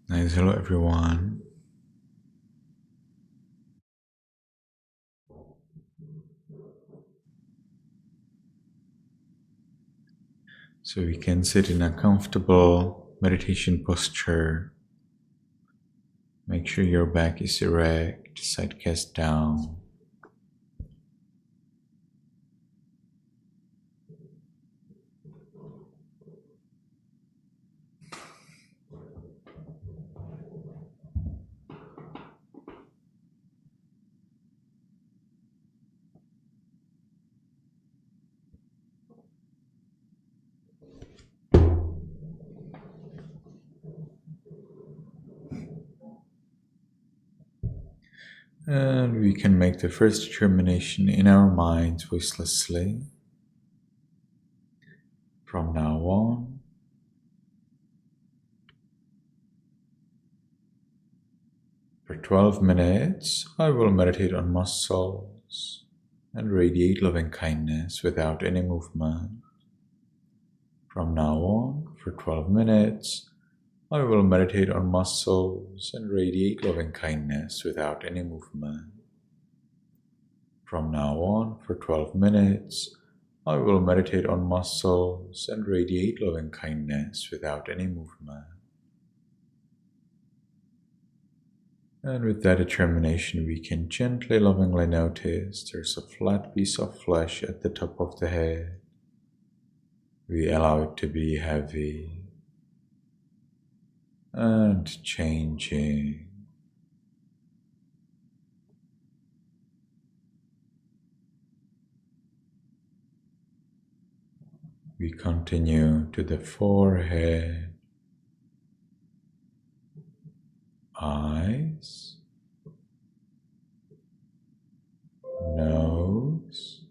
Nice. Hello, everyone. So we can sit in a comfortable meditation posture. Make sure your back is erect, side cast down. And we can make the first determination in our minds voicelessly. From now on, for 12 minutes, I will meditate on muscles and radiate loving kindness without any movement. From now on, for 12 minutes, I will meditate on muscles and radiate loving kindness without any movement. From now on, for 12 minutes, I will meditate on muscles and radiate loving kindness without any movement. And with that determination, we can gently, lovingly notice there's a flat piece of flesh at the top of the head. We allow it to be heavy and changing. We continue to the forehead, eyes, nose,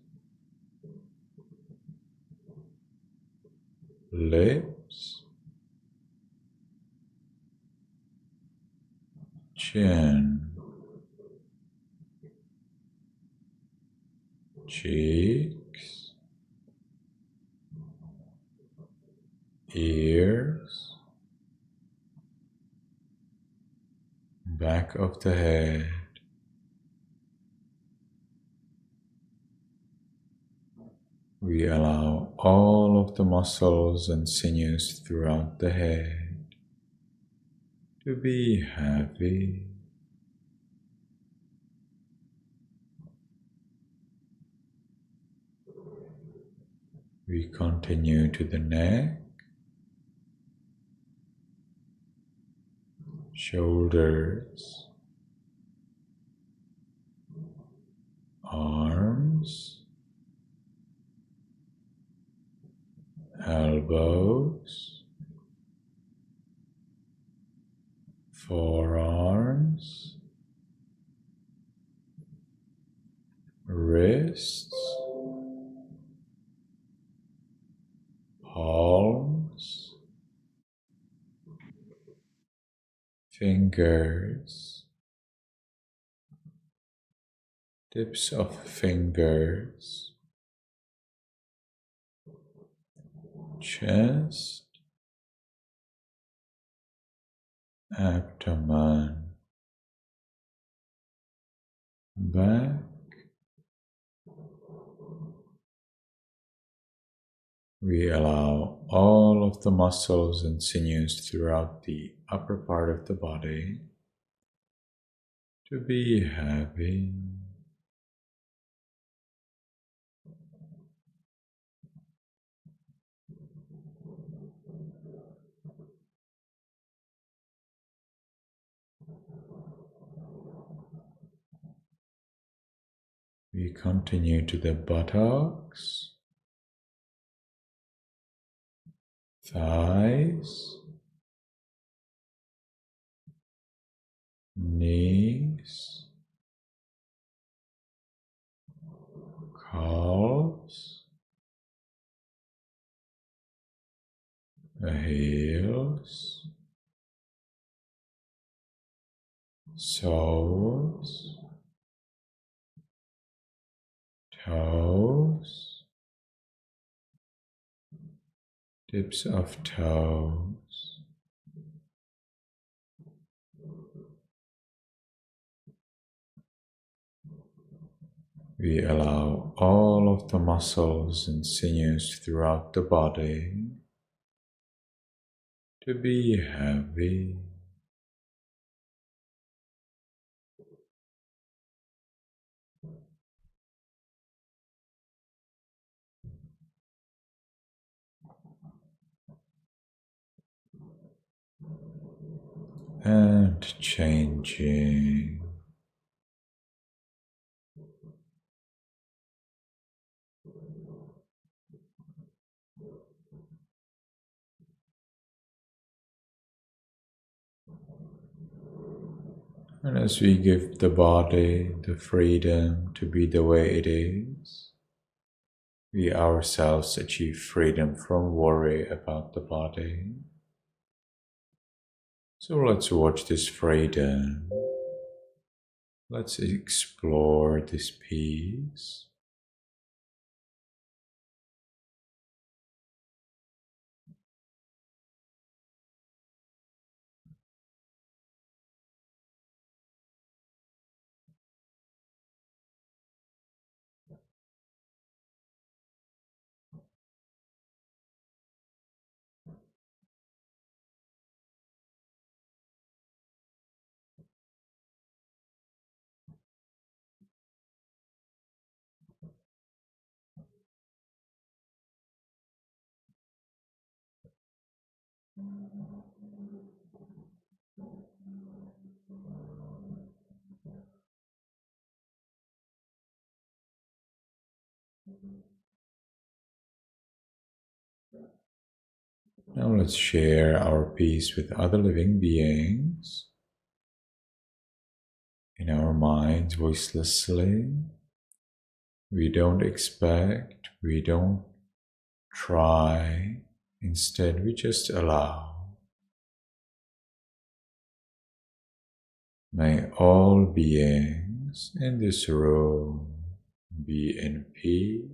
lips, chin, cheeks, ears, back of the head, we allow all of the muscles and sinews throughout the head to be heavy. We continue to the neck, shoulders, arms, elbows, forearms, wrists, palms, fingers, tips of fingers, chest, abdomen, back. We allow all of the muscles and sinews throughout the upper part of the body to be heavy. We continue to the buttocks, thighs, knees, calves, the heels, soles, toes, tips of toes. We allow all of the muscles and sinews throughout the body to be heavy. And changing. And as we give the body the freedom to be the way it is, we ourselves achieve freedom from worry about the body. So let's watch this freedom. Let's explore this peace. Now let's share our peace with other living beings in our minds voicelessly. We don't expect, we don't try, instead we just allow. May all beings in this room be in peace.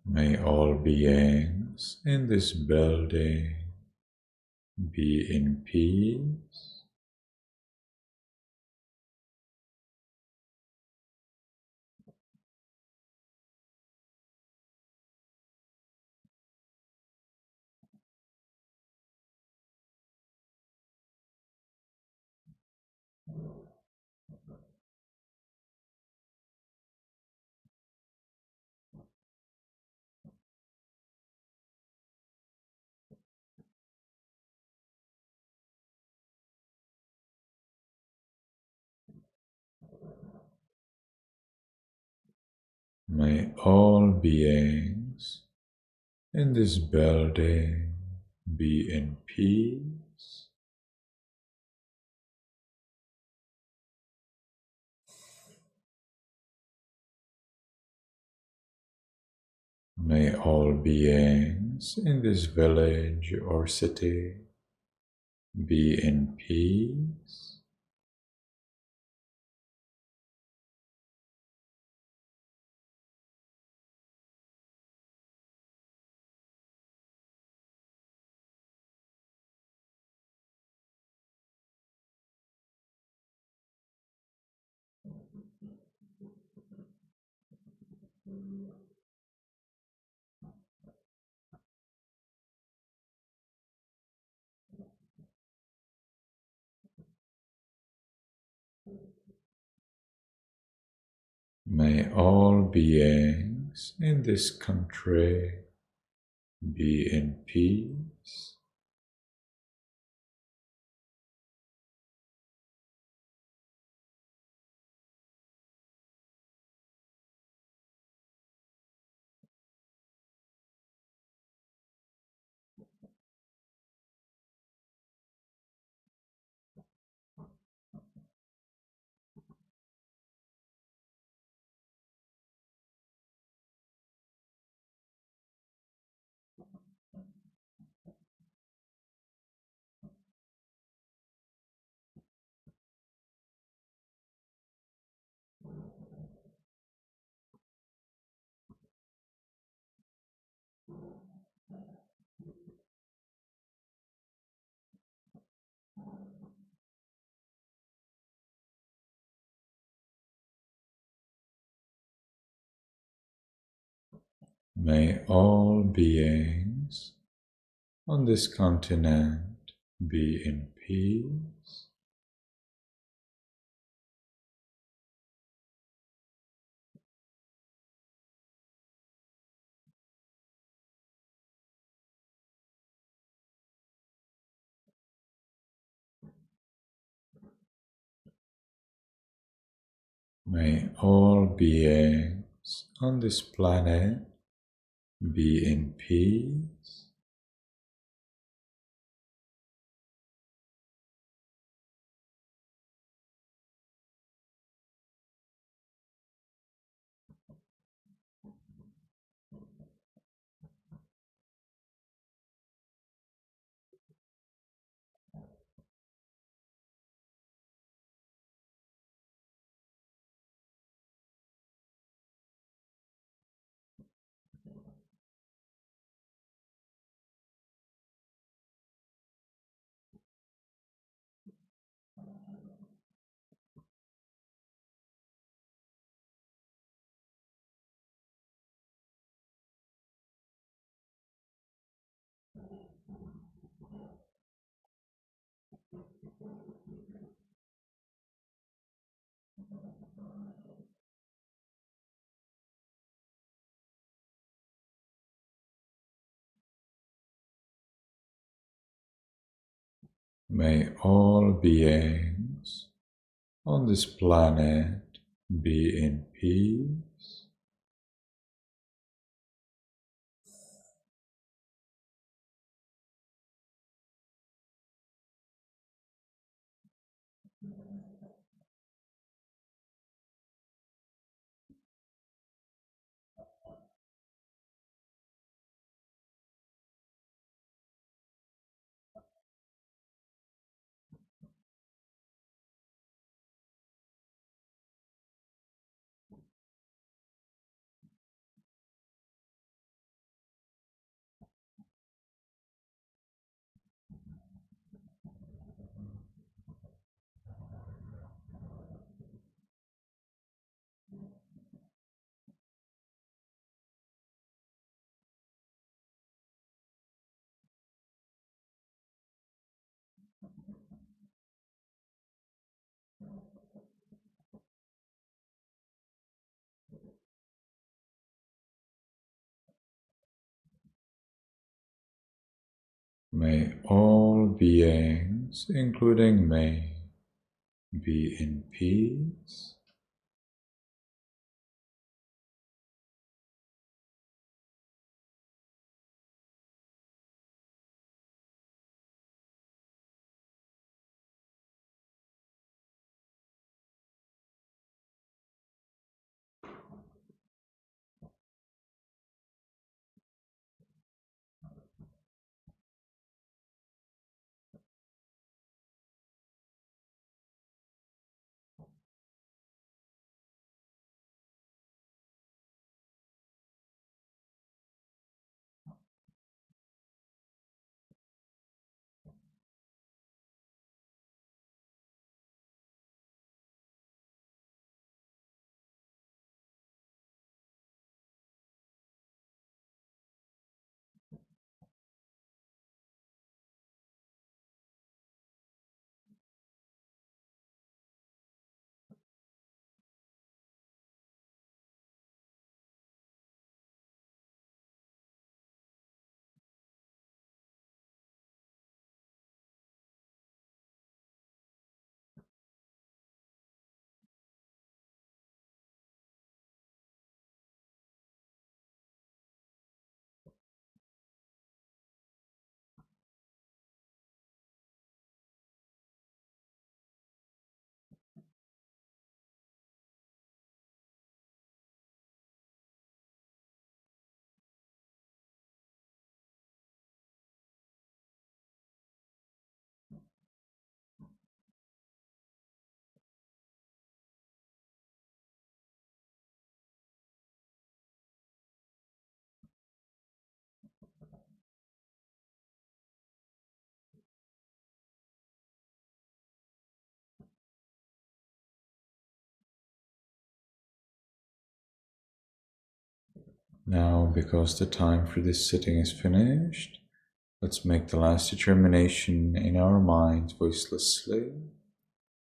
May all beings in this building be in peace. May all beings in this building be in peace. May all beings in this village or city be in peace. May all beings in this country be in peace. May all beings on this continent be in peace. May all beings on this planet be in peace. May all beings on this planet be in peace. May all beings, including me, be in peace. Now, because the time for this sitting is finished, let's make the last determination in our minds voicelessly.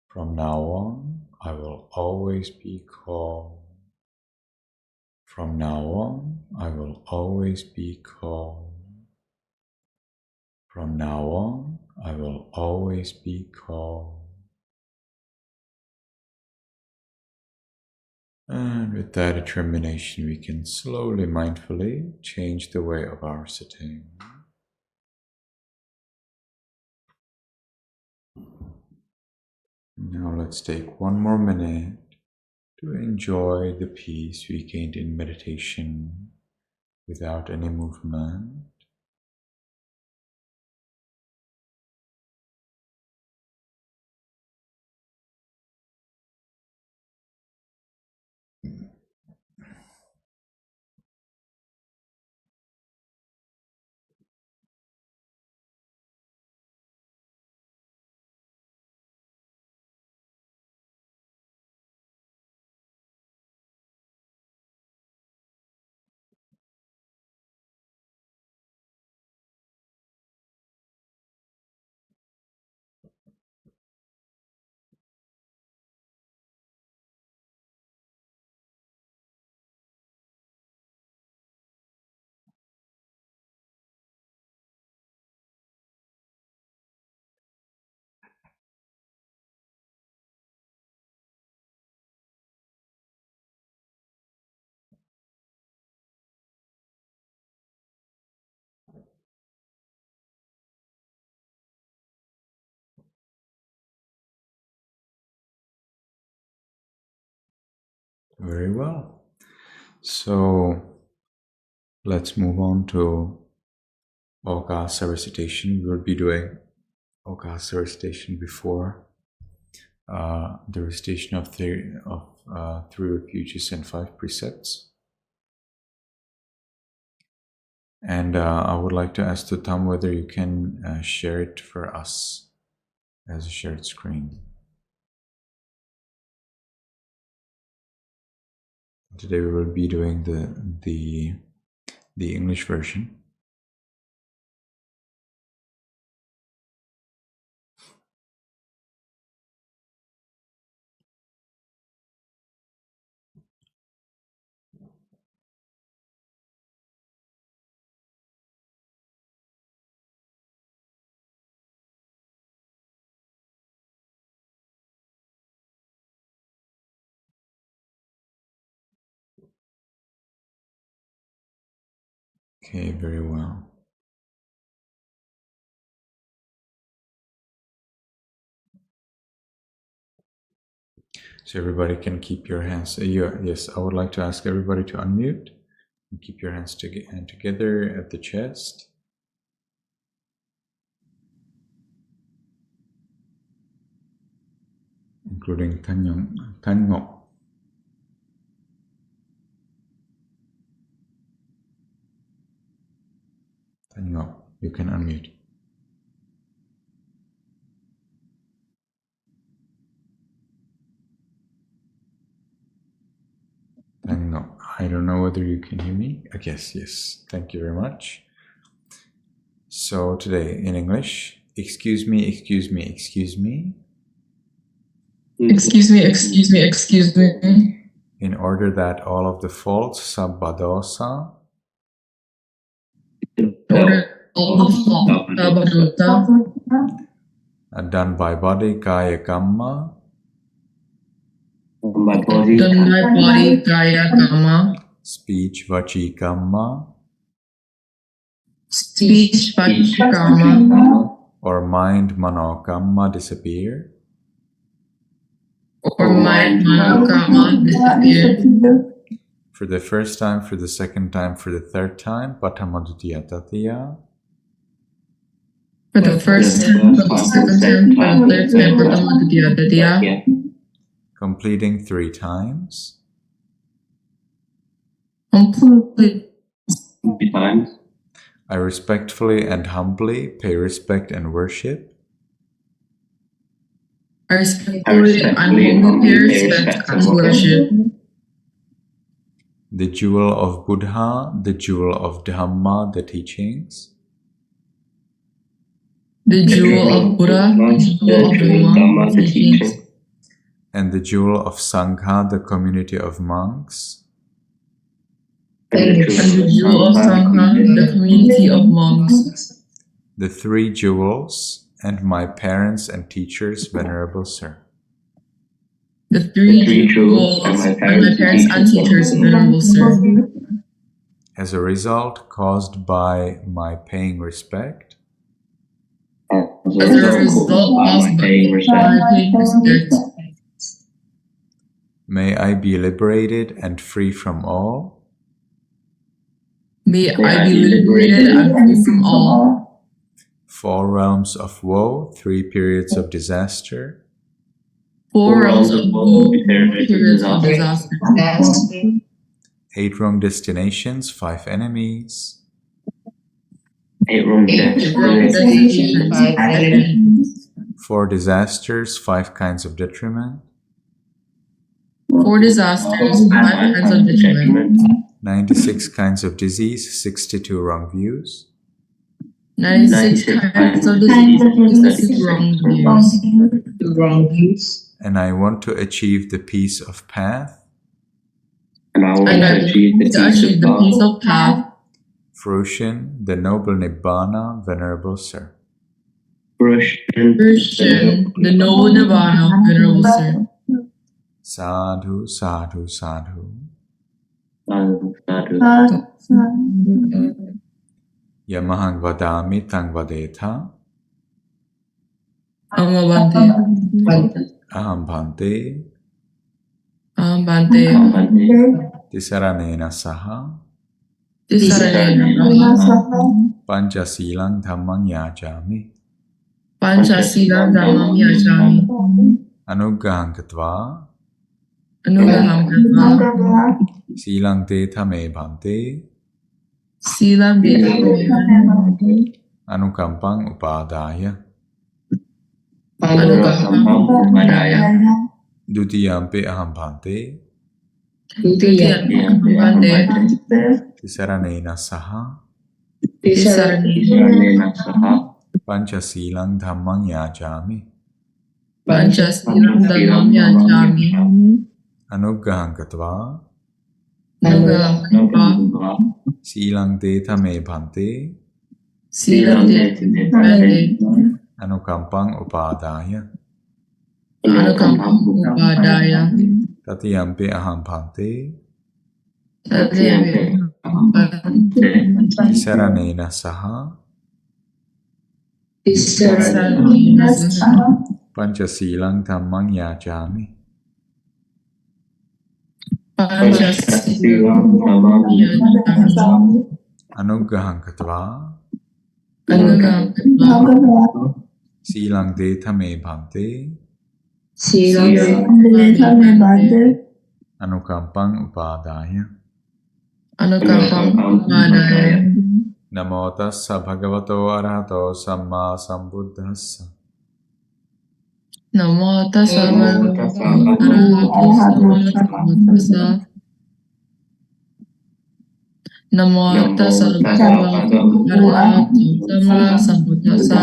From now on, I will always be calm. From now on, I will always be calm. From now on, I will always be calm. And with that determination, we can slowly, mindfully change the way of our sitting. Now let's take one more minute to enjoy the peace we gained in meditation without any movement. Very well. So let's move on to Okasa recitation. We will be doing Okasa recitation before the recitation of three refuges and 5 precepts. And I would like to ask Tutam whether you can share it for us as a shared screen. Today we will be doing the English version. Okay, very well. So everybody can keep your hands. Yes, I would like to ask everybody to unmute and keep your hands together at the chest. Including Tango. Tango, you can unmute. Tango, I don't know whether you can hear me. I guess yes. Thank you very much. So today in English, excuse me, excuse me, excuse me. Excuse me, excuse me, excuse me. In order that all of the faults, sabbadosa, In order all the faults are done by body, kaya kamma, done by body, kaya kamma, speech, vachi kamma, speech, vachi kamma, or mind, mano kamma disappear. or mind, mano kamma disappear. For the first time, for the second time, for the third time, patamodutiya tatiya. For the first time, for the second time, for the third time, patamodutiya. Completing 3 times. Completely 3 times. I respectfully and humbly pay respect and worship. I respectfully and humbly pay respect and worship the jewel of Buddha, the jewel of Dhamma, the teachings, the jewel of Buddha, the jewel of Dhamma, the teachings, and the jewel of Sangha, the community of monks, and the jewel of Sangha, the community of monks, the three jewels, and my parents and teachers, Venerable Sir. the three jewels, and my parents and teachers, Venerable Sir. As a result, caused by my paying respect, As a result of my paying respect, may I be liberated and free from all, may I be liberated and free from all, 4 realms of woe, 3 periods of disaster, 4 realms of woe, periods of disaster, 8 wrong destinations, 5 enemies, 8 wrong destinations, 5 enemies, 4 disasters, 5 kinds of detriment, 4 disasters, 5 kinds of detriment, 96 kinds of disease, 62 wrong views, 96 kinds of disease, 62 wrong views, and I want to achieve the peace of path, and I want to achieve the peace of path, fruition, the noble Nibbana, Venerable Sir. fruition, the noble Nirvana, Venerable Sir. Sadhu, sadhu, sadhu. Yamahang vadami tang vadetha. Bhante, Aham bhante. Bhante, Tisaranena saha. Tisarena, Panchasilang dhammang yajami. Panchasilam Dhammam Yajami, Anugraham katva. Anugraham Katva, Silang te thame bhante. Silam Bhante, Anukampang upadaya. Anukampam Upadaya, Dutiyampe aham bhante. Tutiyam Bhante, Tisaranena saha. Tisarena Saha, Panchasilang dhammang yajami. Panchasilam Dhammam Yajami, Anugraham katva. Anugraham Katva, Silang te thame bhante. Silam Bhante, Anukampang upadaya. Anukampam Upadaya, Tatiyampe aham bhante. Tatiyam Bhante, Tisaranena saha. Tisarena Saha, Panchasilang dhammang yajami. Panchasilam Dhammam Yajami, Anugraham katva. Anugraham Katva, Silang te thame bhante. Silam Bhante, Anukampang upadaya. Anukampam Upadaya, Namo tassa bhagavato arahato samma sambuddhassa. Namo tassa bhagavato arahato sammasambuddhassa. Namo tassa bhagavato arahato sammasambuddhassa.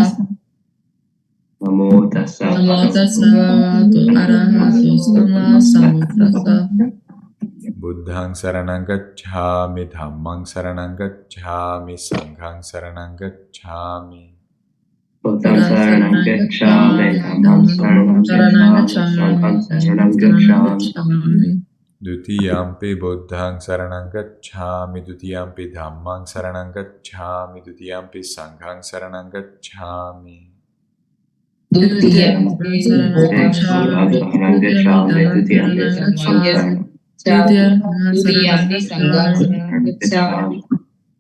Namo tassa Namo tassa bhagavato arahato sammasambuddhassa. Buddhang saranang gacchami, dhammang saranang gacchami, sanghang saranang gacchami. Buddhang saranang gacchami, dhammang saranang gacchami, sanghang saranang gacchami. Dutiyampi buddhang saranang gacchami, dutiyampi dhammang saranang gacchami, dutiyampi sanghang saranang gacchami. Dutiyam saranang gacchami, dutiyam dhammam saranang gacchami, dutiyam saranang gacchami.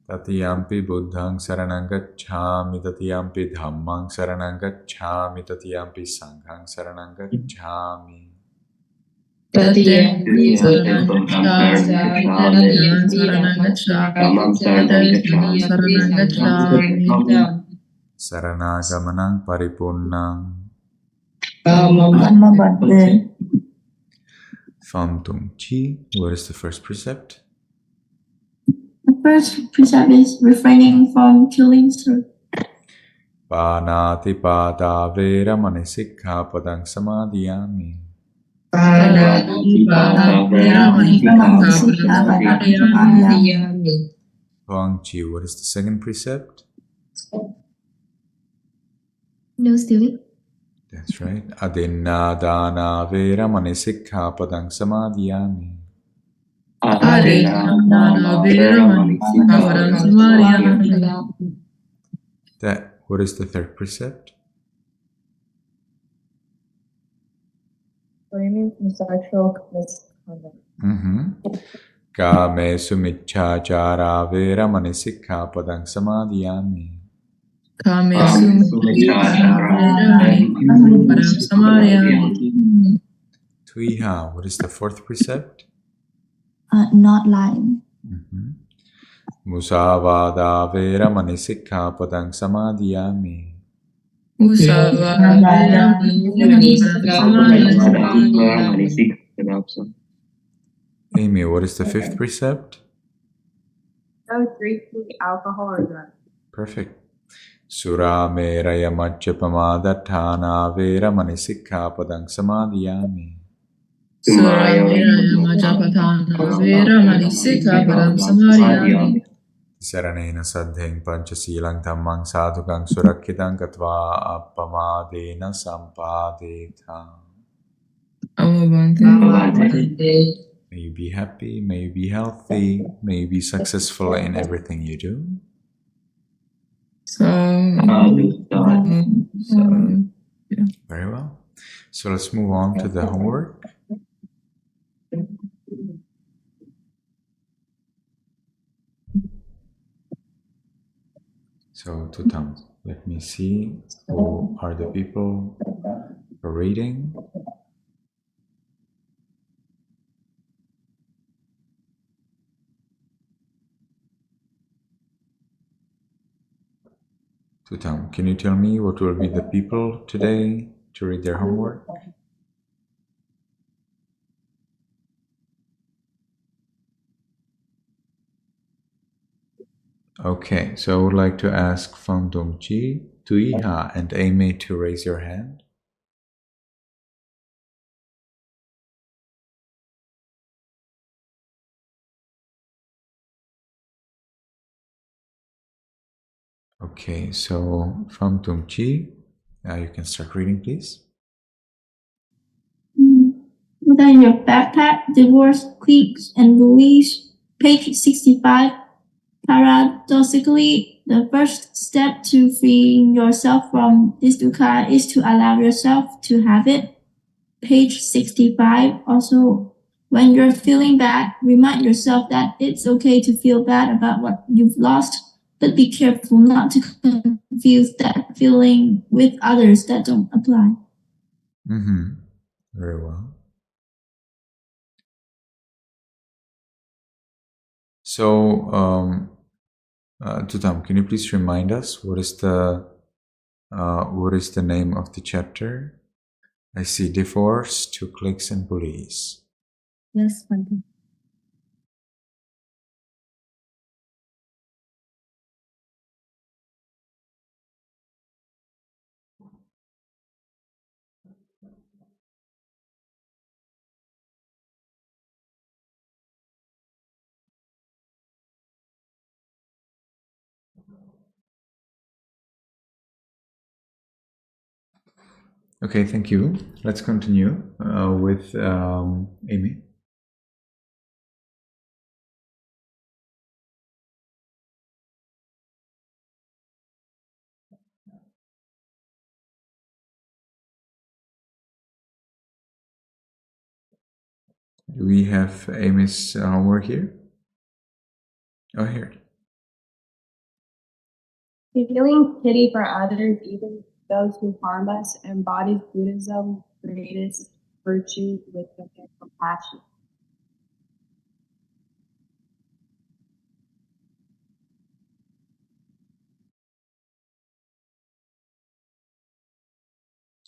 Tatiyampi buddhang saranang gacchami, tatiyampi dhammang saranang gacchami, tatiyampi sanghang saranang gacchami. Tatiyam saranang gacchami, dutiyam saranang gacchami, Dhammam dutiyam saranang gacchami. Saranaгаmanang paripurnang. From Tung Chi, what is the first precept? first precept is refraining from killing. So, Panati pada vera mani sikkhapadang samadhiyami. Huangchi, what is the second precept? No stealing. That's right. Adinna dana vera mani sikkhapadang samadhiyami. What is the third precept? Refraining from sexual misconduct. Kame sumichachara vera mani sikkhapadang samadhiyami. Twiha, what is the fourth precept? not lying. Musavada vera mani sikkhapadang samadhiyami. Amy, what is the fifth precept? No drinking alcohol or drugs. Perfect. Sura meraya majjapamadatthana vera mani sikkhapadang samadhiyami. Saranena saddheng panchasilang dhammang sadhukang surakkhitam katva appamadena sampadeta. May you be happy, may you be healthy, may you be successful in everything you do. Very well. So let's move on to the homework. So, Tutam, let me see who are the people for reading. Tutam, can you tell me what will be the people today to read their homework? Okay, so I would like to ask Phang Dongchi, Tuiha, and Amy to raise your hand. Okay, so Phang Dongchi, you can start reading, please. Within your backpack, divorce, cliques, and beliefs, page 65. Paradoxically, the first step to freeing yourself from this dukkha is to allow yourself to have it. Page 65. Also, when you're feeling bad, remind yourself that it's okay to feel bad about what you've lost, but be careful not to confuse that feeling with others that don't apply. Very well. So, Tutam, can you please remind us what is the name of the chapter? I see divorce, 2 cliques, and police. Yes, Bhante. Okay, thank you. Let's continue with Amy. Do we have Amy's homework here? Oh, here. Feeling pity for others, even those who harm us, embodies Buddhism's greatest virtue, wisdom, and compassion.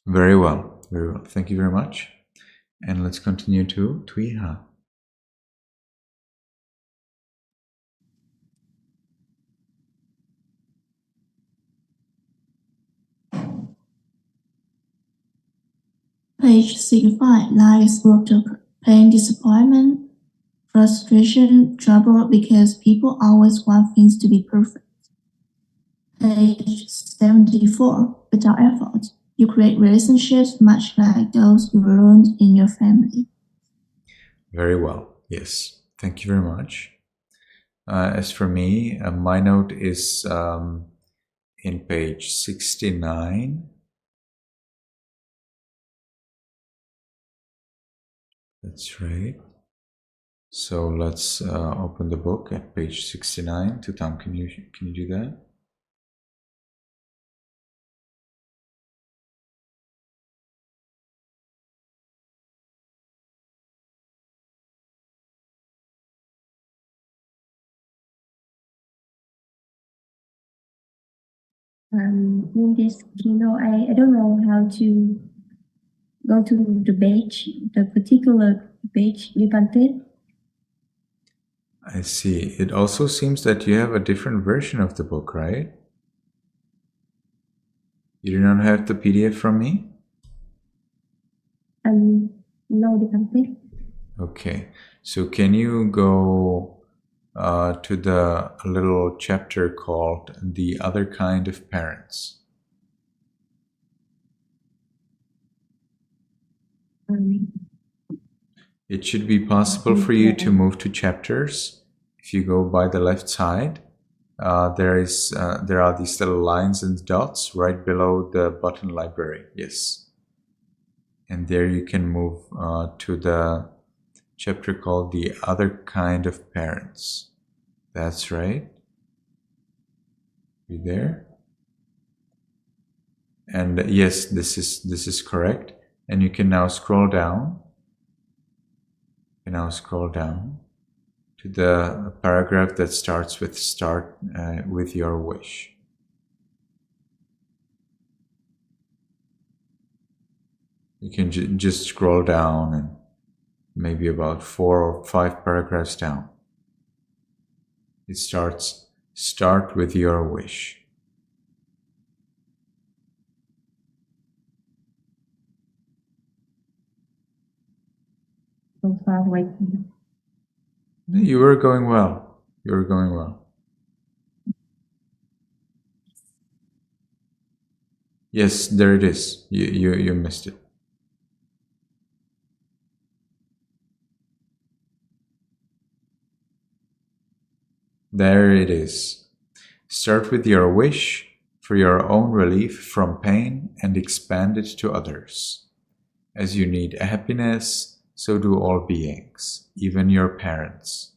Very well, very well. Thank you very much. And let's continue to Tuiha. Page 65. Life is full of pain, disappointment, frustration, trouble because people always want things to be perfect. Page 74. Without effort, you create relationships much like those you learned in your family. Very well. Yes. Thank you very much. As for me, my note is in page 69. That's right. So let's open the book at page 69. Tutam, can you do that? In this keynote, I don't know how to go to the page, the particular page, Lipante. I see. It also seems that you have a different version of the book, right? You do not have the PDF from me? No, Lipante. Okay. So can you go to the little chapter called The Other Kind of Parents? It should be possible for you to move to chapters. If you go by the left side, there are these little lines and dots right below the button library. Yes. And there you can move to the chapter called The Other Kind of Parents. That's right. You there? And yes, this is correct. And you can now scroll down. You can now scroll down to the paragraph that starts with "Start with your wish." You can just scroll down and maybe about 4 or 5 paragraphs down. It starts, "Start with your wish." So far away. You were going well. You were going well. Yes, there it is. You missed it. There it is. Start with your wish for your own relief from pain and expand it to others. As you need happiness, so do all beings, even your parents.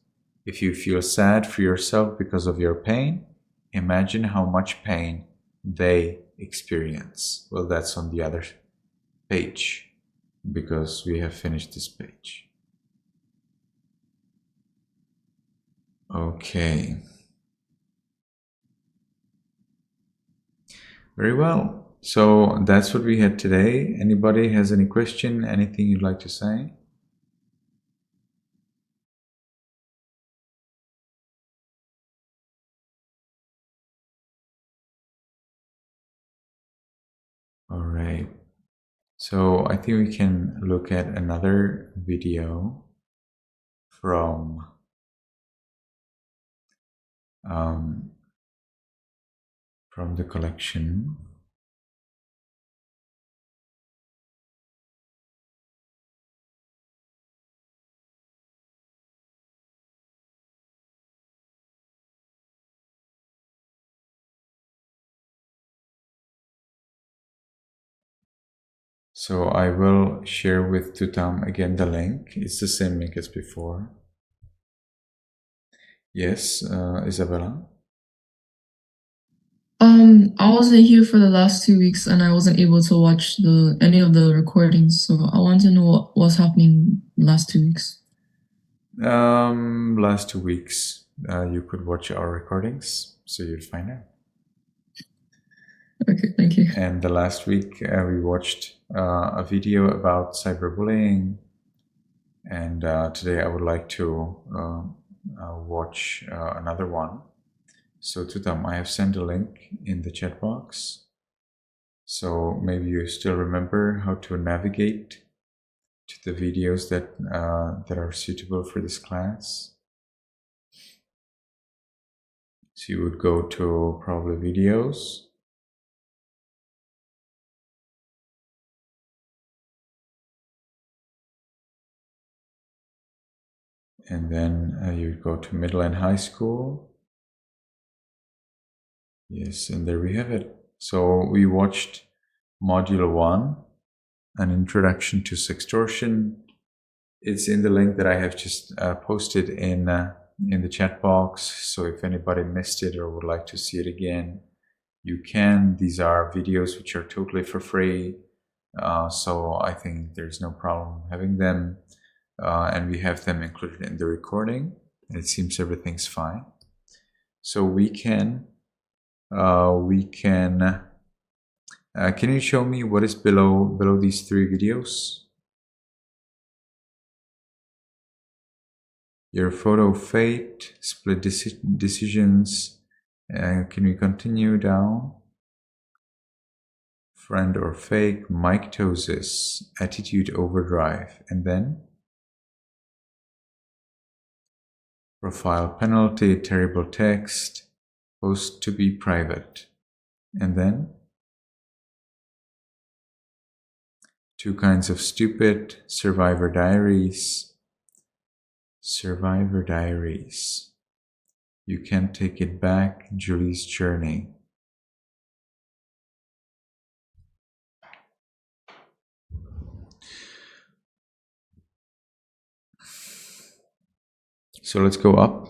If you feel sad for yourself because of your pain, imagine how much pain they experience. Well, that's on the other page, because we have finished this page. Okay. Very well. So that's what we had today. Anybody has any question, anything you'd like to say? All right. So I think we can look at another video from the collection. So I will share with Tutam again the link. It's the same link as before. Yes, Isabella? I wasn't here for the last 2 weeks and I wasn't able to watch any of the recordings, so I want to know what was happening the last 2 weeks. Last 2 weeks, you could watch our recordings, so you'd find out. Okay, thank you. And the last week, we watched a video about cyberbullying, and today I would like to watch another one. So Tutam, I have sent a link in the chat box. So maybe you still remember how to navigate to the videos that are suitable for this class. So you would go to probably videos. And then you would go to middle and high school. Yes, and there we have it. So we watched Module 1, an introduction to sextortion. It's in the link that I have just posted in the chat box. So if anybody missed it or would like to see it again, you can. These are videos which are totally for free. So I think there's no problem having them. And we have them included in the recording. And it seems everything's fine. So we can can you show me what is below these 3 videos? Your photo fate, split decisions. Can we continue down? Friend or fake, mitosis, attitude overdrive, and then profile penalty, terrible text, post to be private, and then 2 kinds of stupid, survivor diaries. Survivor diaries. You can't take it back, Julie's journey. So let's go up.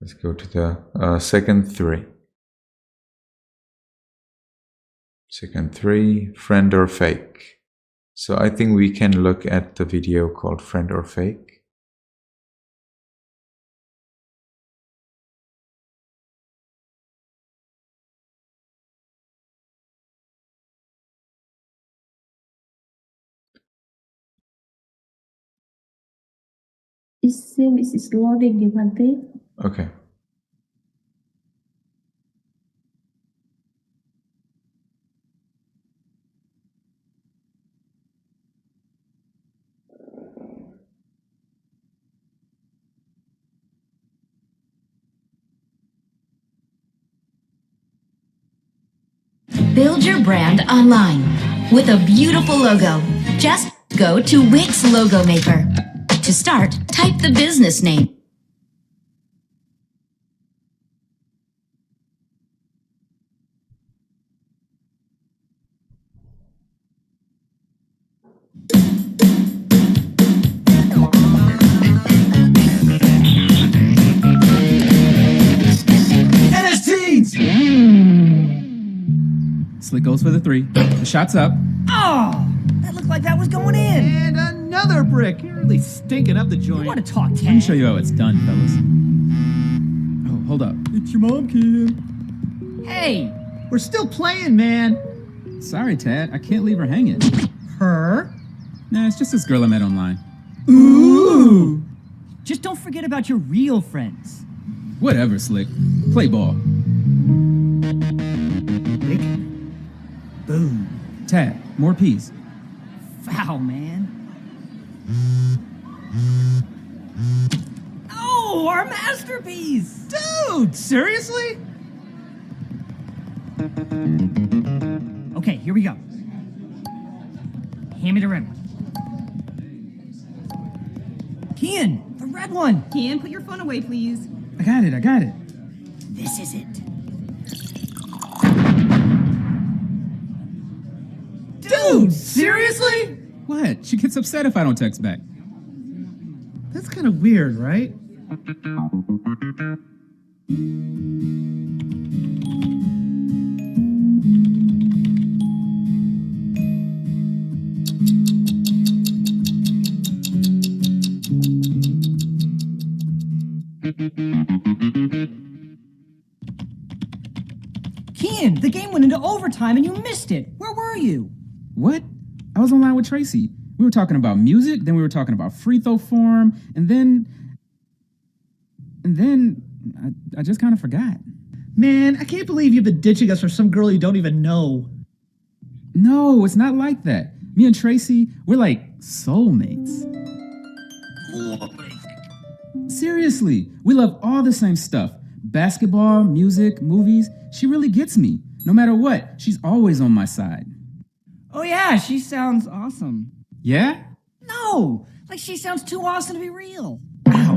Let's go to the second 3. Second 3, friend or fake. So I think we can look at the video called Friend or Fake. It seems it's loading, Devante. Okay. Build your brand online with a beautiful logo. Just go to Wix Logo Maker. To start, type the business name. Slick goes for the 3. The shot's up. Oh, that looked like that was going in. And another brick. You're really stinking up the joint. You want to talk, Ted? Let me show you how it's done, fellas. Oh, hold up. It's your mom, Ken. Hey, We're still playing, man. Sorry, Tad. I can't leave her hanging. Her? Nah, it's just this girl I met online. Ooh. just don't forget about your real friends. Whatever, Slick. Play ball. Big. Boom. Tad, more peas. Foul, man. Oh, our masterpiece! Dude, seriously? Okay, here we go. Hand me the red one. Kian, the red one. Kian, put your phone away, please. I got it. This is it. Dude, seriously? What? She gets upset if I don't text back. That's kind of weird, right? Kian, the game went into overtime and you missed it. Where were you? What? I was online with Tracy. We were talking about music, then we were talking about free throw form, and then I just kind of forgot. Man, I can't believe you've been ditching us for some girl you don't even know. No, it's not like that. Me and Tracy, we're like soulmates. Seriously, we love all the same stuff. Basketball, music, movies. She really gets me. No matter what, she's always on my side. Oh yeah, she sounds awesome. Yeah? No, like she sounds too awesome to be real. Ow.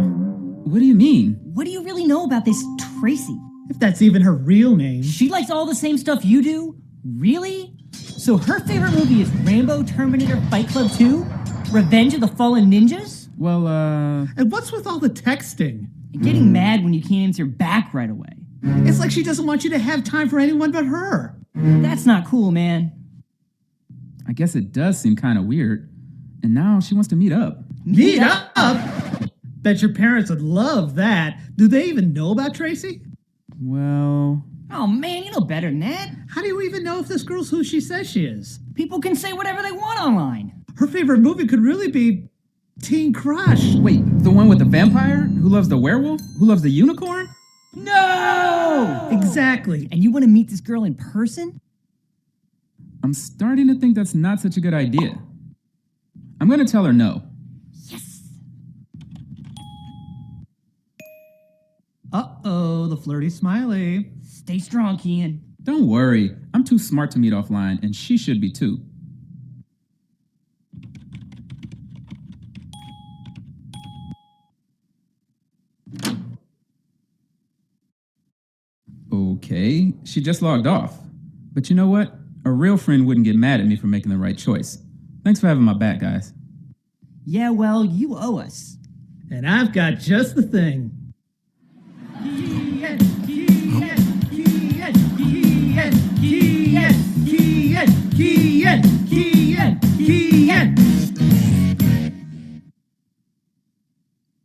What do you mean? What do you really know about this Tracy? If that's even her real name. She likes all the same stuff you do? Really? So her favorite movie is Rambo, Terminator, Fight Club 2? Revenge of the Fallen Ninjas? Well, And what's with all the texting? And getting mad when you can't answer back right away. It's like she doesn't want you to have time for anyone but her. That's not cool, man. I guess it does seem kind of weird. And now she wants to meet up. Meet up? Bet your parents would love that. Do they even know about Tracy? Well... Oh man, you know better than that. How do you even know if this girl's who she says she is? People can say whatever they want online. Her favorite movie could really be Teen Crush. Wait, the one with the vampire? Who loves the werewolf? Who loves the unicorn? No! Exactly. And you want to meet this girl in person? I'm starting to think that's not such a good idea. I'm gonna tell her no. Yes! Uh-oh, the flirty smiley. Stay strong, Kian. Don't worry, I'm too smart to meet offline, and she should be too. Okay, she just logged off. But you know what? A real friend wouldn't get mad at me for making the right choice. Thanks for having my back, guys. Yeah, well, you owe us. And I've got just the thing.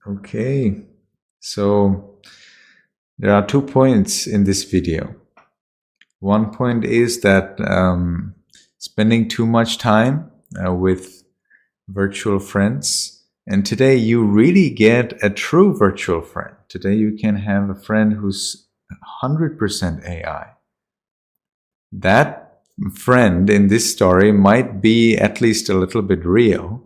Okay, so there are 2 points in this video. One point is that spending too much time with virtual friends, and today you really get a true virtual friend. Today you can have a friend who's 100% AI. That friend in this story might be at least a little bit real,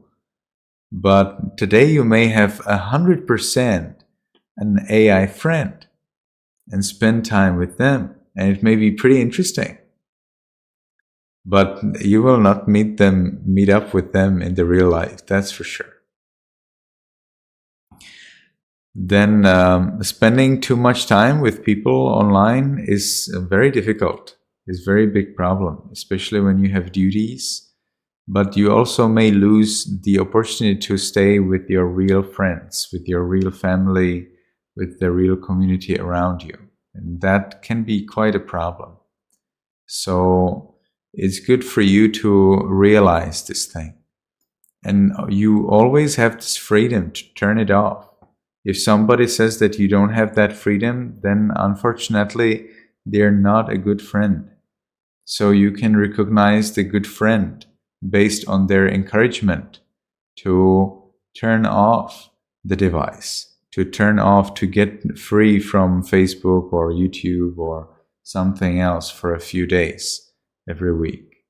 but today you may have 100% an AI friend and spend time with them, and it may be pretty interesting. But you will not meet up with them in the real life, that's for sure. Then spending too much time with people online is very difficult. It's a very big problem, especially when you have duties. But you also may lose the opportunity to stay with your real friends, with your real family, with the real community around you. And that can be quite a problem. So it's good for you to realize this thing. And you always have this freedom to turn it off. If somebody says that you don't have that freedom, then unfortunately, they're not a good friend. So you can recognize the good friend based on their encouragement to turn off the device, to get free from Facebook or YouTube or something else for a few days every week.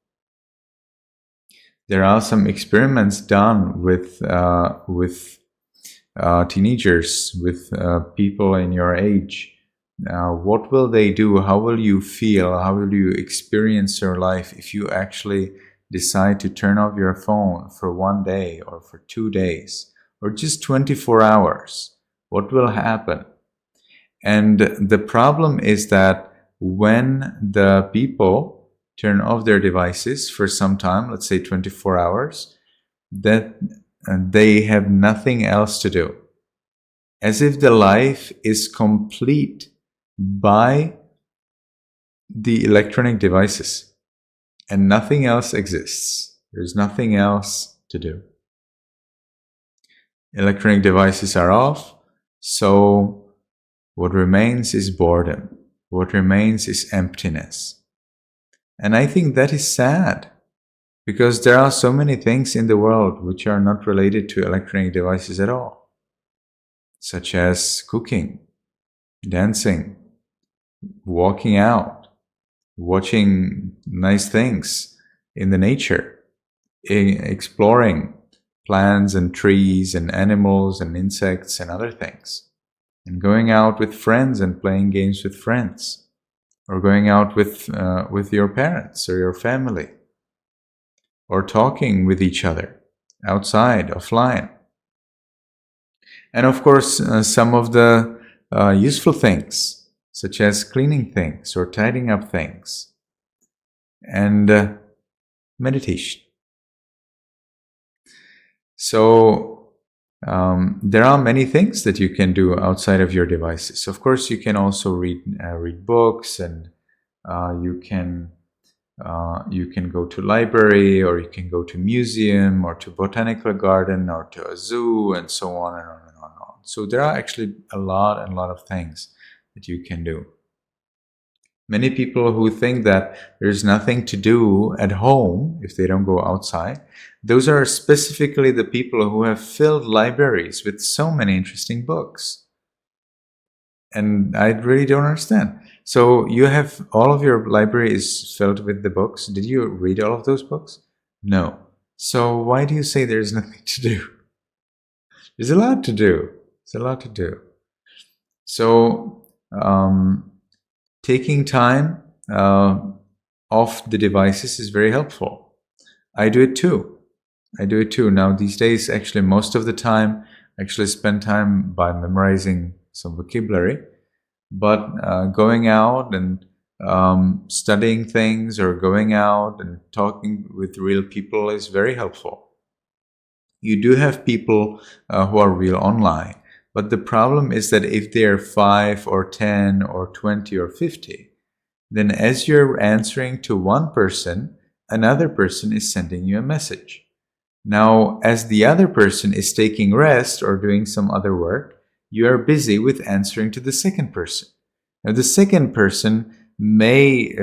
There are some experiments done with teenagers, with people in your age. What will they do? How will you feel? How will you experience your life if you actually decide to turn off your phone for 1 day or for 2 days or just 24 hours? What will happen? And the problem is that when the people turn off their devices for some time, let's say 24 hours, that they have nothing else to do. As if the life is complete by the electronic devices and nothing else exists. There's nothing else to do. Electronic devices are off, so what remains is boredom. What remains is emptiness. And I think that is sad, because there are so many things in the world which are not related to electronic devices at all, such as cooking, dancing, walking out, watching nice things in the nature, exploring plants and trees and animals and insects and other things, and going out with friends and playing games with friends, or going out with your parents or your family, or talking with each other outside, offline. And of course, some of the useful things, such as cleaning things or tidying up things, and meditation. So there are many things that you can do outside of your devices. Of course, you can also read books, and you can go to library, or you can go to museum, or to botanical garden, or to a zoo, and so on and on and on and on. So there are actually a lot of things that you can do. Many people who think that there's nothing to do at home if they don't go outside, those are specifically the people who have filled libraries with so many interesting books. And I really don't understand. So you have all of your library is filled with the books. Did you read all of those books? No. So why do you say there's nothing to do? There's a lot to do. There's a lot to do. So taking time off the devices is very helpful. I do it too. Now these days, actually most of the time, I actually spend time by memorizing some vocabulary, but going out and studying things, or going out and talking with real people is very helpful. You do have people who are real online, but the problem is that if they're 5 or 10 or 20 or 50, then as you're answering to one person, another person is sending you a message. Now, as the other person is taking rest or doing some other work, you are busy with answering to the second person. Now, the second person may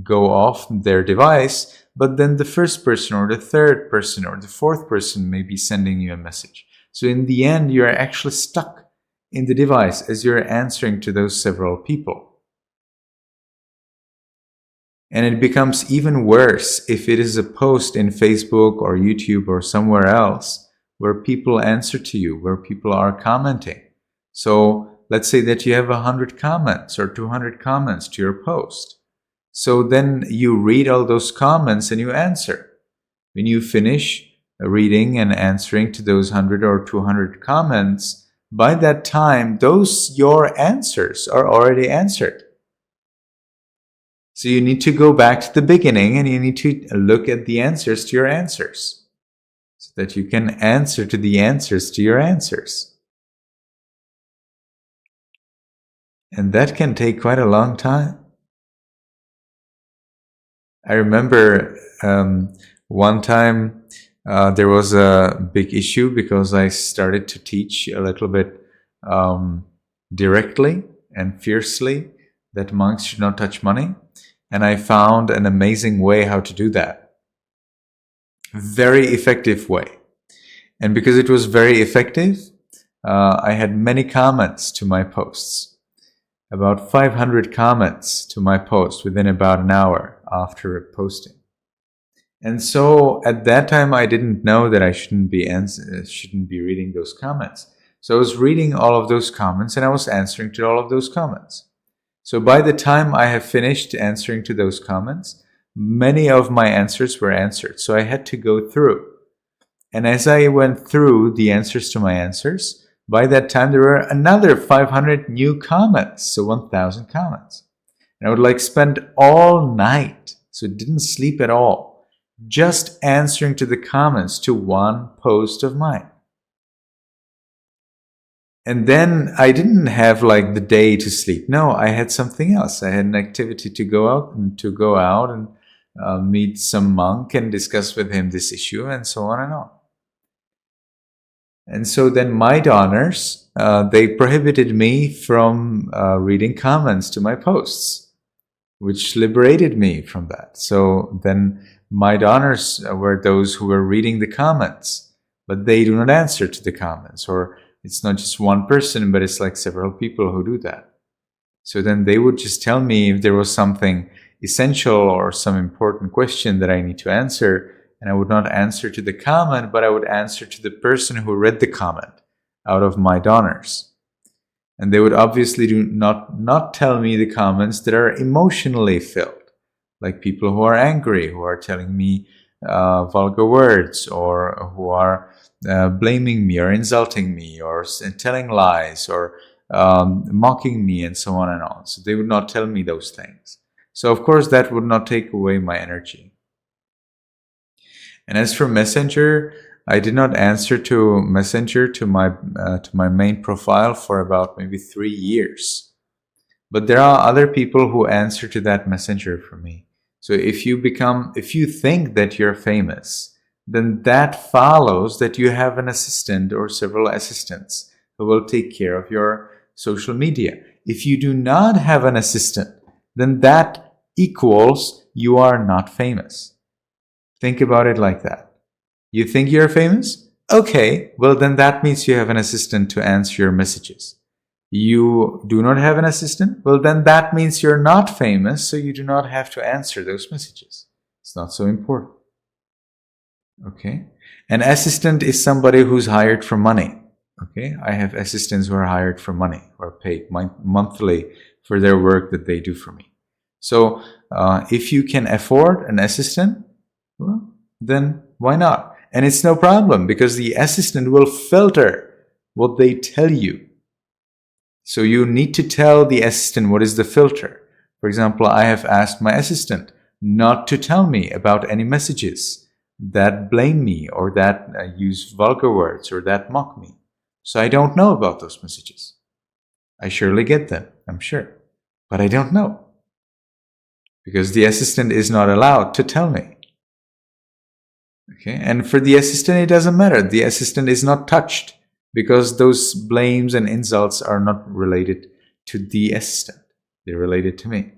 go off their device, but then the first person or the third person or the fourth person may be sending you a message. So in the end, you are actually stuck in the device as you're answering to those several people. And it becomes even worse if it is a post in Facebook or YouTube or somewhere else where people answer to you, where people are commenting. So let's say that you have 100 comments or 200 comments to your post. So then you read all those comments and you answer. When you finish reading and answering to those 100 or 200 comments, by that time, your answers are already answered. So you need to go back to the beginning and you need to look at the answers to your answers, so that you can answer to the answers to your answers. And that can take quite a long time. I remember one time there was a big issue because I started to teach a little bit directly and fiercely that monks should not touch money. And I found an amazing way how to do that. Very effective way. And because it was very effective, I had many comments to my posts. About 500 comments to my post within about an hour after posting. And so at that time, I didn't know that I shouldn't be reading those comments. So I was reading all of those comments and I was answering to all of those comments. So by the time I have finished answering to those comments, many of my answers were answered. So I had to go through. And as I went through the answers to my answers, by that time there were another 500 new comments. So 1,000 comments. And I would spend all night, so didn't sleep at all, just answering to the comments to one post of mine. And then I didn't have the day to sleep. No, I had something else. I had an activity to go out and meet some monk and discuss with him this issue, and so on and on. And so then my donors, they prohibited me from reading comments to my posts, which liberated me from that. So then my donors were those who were reading the comments, but they do not answer to the comments, or it's not just one person, but it's several people who do that. So then they would just tell me if there was something essential or some important question that I need to answer, and I would not answer to the comment, but I would answer to the person who read the comment out of my donors. And they would obviously not tell me the comments that are emotionally filled, like people who are angry, who are telling me vulgar words, or who are blaming me or insulting me or telling lies or mocking me and so on and on. So they would not tell me those things. So of course that would not take away my energy. And as for Messenger, I did not answer to Messenger to my main profile for about maybe 3 years. But there are other people who answer to that Messenger for me. So if you think that you're famous, then that follows that you have an assistant or several assistants who will take care of your social media. If you do not have an assistant, then that equals you are not famous. Think about it like that. You think you're famous? Okay, well then that means you have an assistant to answer your messages. You do not have an assistant? Well then that means you're not famous, so you do not have to answer those messages. It's not so important. Okay? An assistant is somebody who's hired for money. Okay? I have assistants who are hired for money, who are paid monthly for their work that they do for me. So if you can afford an assistant, well, then why not? And it's no problem, because the assistant will filter what they tell you. So you need to tell the assistant what is the filter. For example, I have asked my assistant not to tell me about any messages that blame me or that use vulgar words or that mock me. So I don't know about those messages. I surely get them, I'm sure, but I don't know, because the assistant is not allowed to tell me. Okay, and for the assistant, it doesn't matter. The assistant is not touched, because those blames and insults are not related to the assistant. They're related to me.